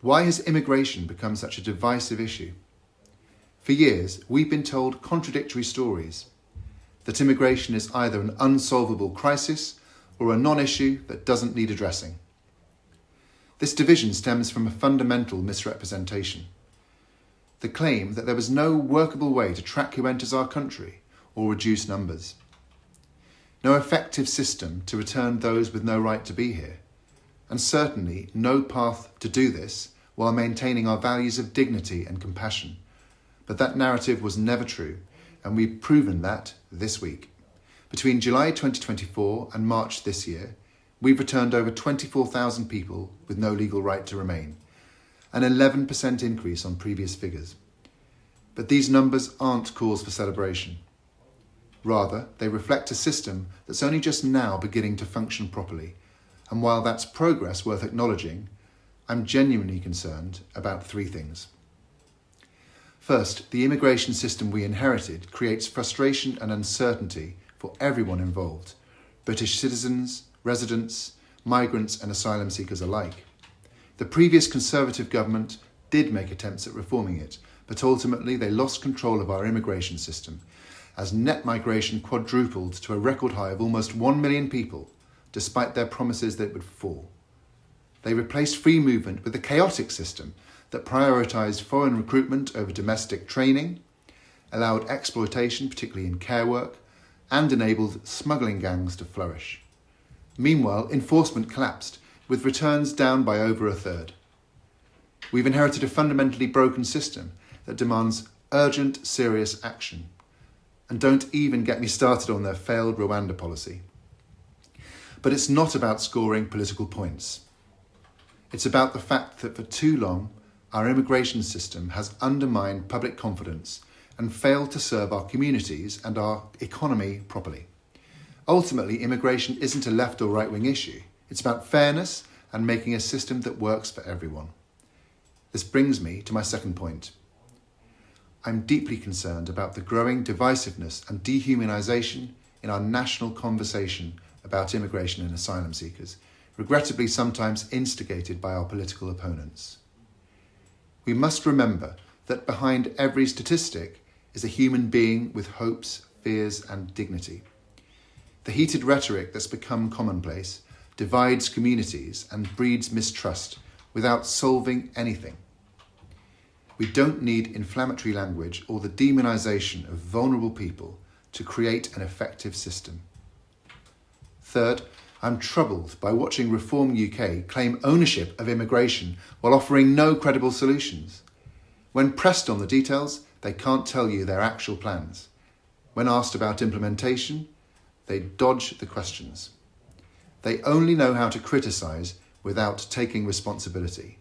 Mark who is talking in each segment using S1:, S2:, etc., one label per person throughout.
S1: Why has immigration become such a divisive issue? For years, we've been told contradictory stories, that immigration is either an unsolvable crisis or a non-issue that doesn't need addressing. This division stems from a fundamental misrepresentation. The claim that there was no workable way to track who enters our country or reduce numbers. No effective system to return those with no right to be here, and certainly no path to do this while maintaining our values of dignity and compassion. But that narrative was never true, and we've proven that this week. Between July 2024 and March this year, we've returned over 24,000 people with no legal right to remain, an 11% increase on previous figures. But these numbers aren't cause for celebration. Rather, they reflect a system that's only just now beginning to function properly, and while that's progress worth acknowledging, I'm genuinely concerned about three things. First, the immigration system we inherited creates frustration and uncertainty for everyone involved, British citizens, residents, migrants and asylum seekers alike. The previous Conservative government did make attempts at reforming it, but ultimately they lost control of our immigration system as net migration quadrupled to a record high of almost 1 million people, despite their promises that it would fall. They replaced free movement with a chaotic system that prioritised foreign recruitment over domestic training, allowed exploitation, particularly in care work, and enabled smuggling gangs to flourish. Meanwhile, enforcement collapsed, with returns down by over a third. We've inherited a fundamentally broken system that demands urgent, serious action. And don't even get me started on their failed Rwanda policy. But it's not about scoring political points. It's about the fact that for too long, our immigration system has undermined public confidence and failed to serve our communities and our economy properly. Ultimately, immigration isn't a left or right-wing issue. It's about fairness and making a system that works for everyone. This brings me to my second point. I'm deeply concerned about the growing divisiveness and dehumanisation in our national conversation about immigration and asylum seekers, regrettably sometimes instigated by our political opponents. We must remember that behind every statistic is a human being with hopes, fears and dignity. The heated rhetoric that's become commonplace divides communities and breeds mistrust without solving anything. We don't need inflammatory language or the demonisation of vulnerable people to create an effective system. Third, I'm troubled by watching Reform UK claim ownership of immigration while offering no credible solutions. When pressed on the details, they can't tell you their actual plans. When asked about implementation, they dodge the questions. They only know how to criticise without taking responsibility.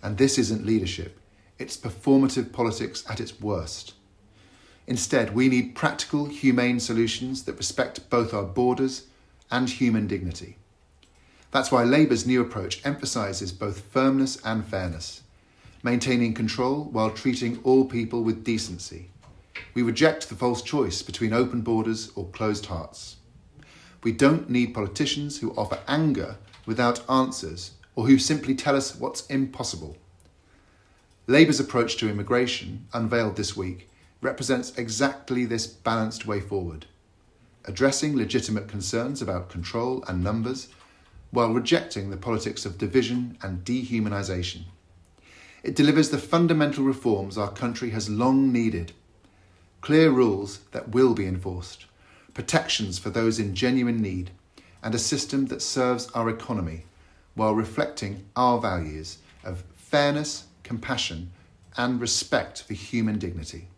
S1: And this isn't leadership, it's performative politics at its worst. Instead, we need practical, humane solutions that respect both our borders and human dignity. That's why Labour's new approach emphasises both firmness and fairness, maintaining control while treating all people with decency. We reject the false choice between open borders or closed hearts. We don't need politicians who offer anger without answers or who simply tell us what's impossible. Labour's approach to immigration, unveiled this week, represents exactly this balanced way forward, addressing legitimate concerns about control and numbers while rejecting the politics of division and dehumanisation. It delivers the fundamental reforms our country has long needed. Clear rules that will be enforced, protections for those in genuine need, and a system that serves our economy while reflecting our values of fairness, compassion, and respect for human dignity.